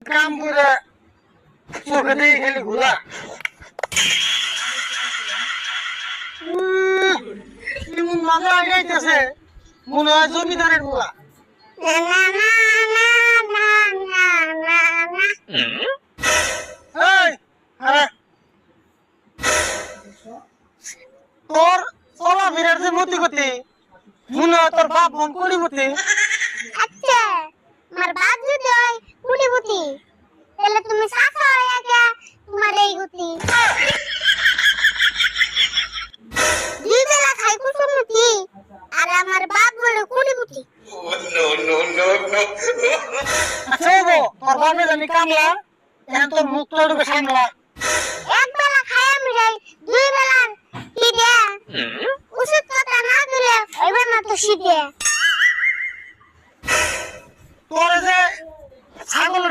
কাম করে চোখে দিয়ে খেলি ঘুরা এমন মজা আগাইতেছে মনে হয় জমিদারের গুলা তোর চলাফেরার যে মতি গতি মনে হয় তোর বাপ বোন করিমতি। আচ্ছা আমার বাপ যদি হয় কুড়িবতী তাহলে তুমি সাফা হয়ে গেছে তোমার এই গতি। দুই বেলা খাই কুসুমতি আর আমার বাপ বলে কুড়িবতী। আচ্ছা তোর বাপে জানি কামলা এখন তোর মুখটা ঢুকে সামলা। এক বেলা খাই আমি যাই দুই বেলা কি দে ওষুধ কথা না দিলে এবার না তো শীতে তোর যে ছাগলের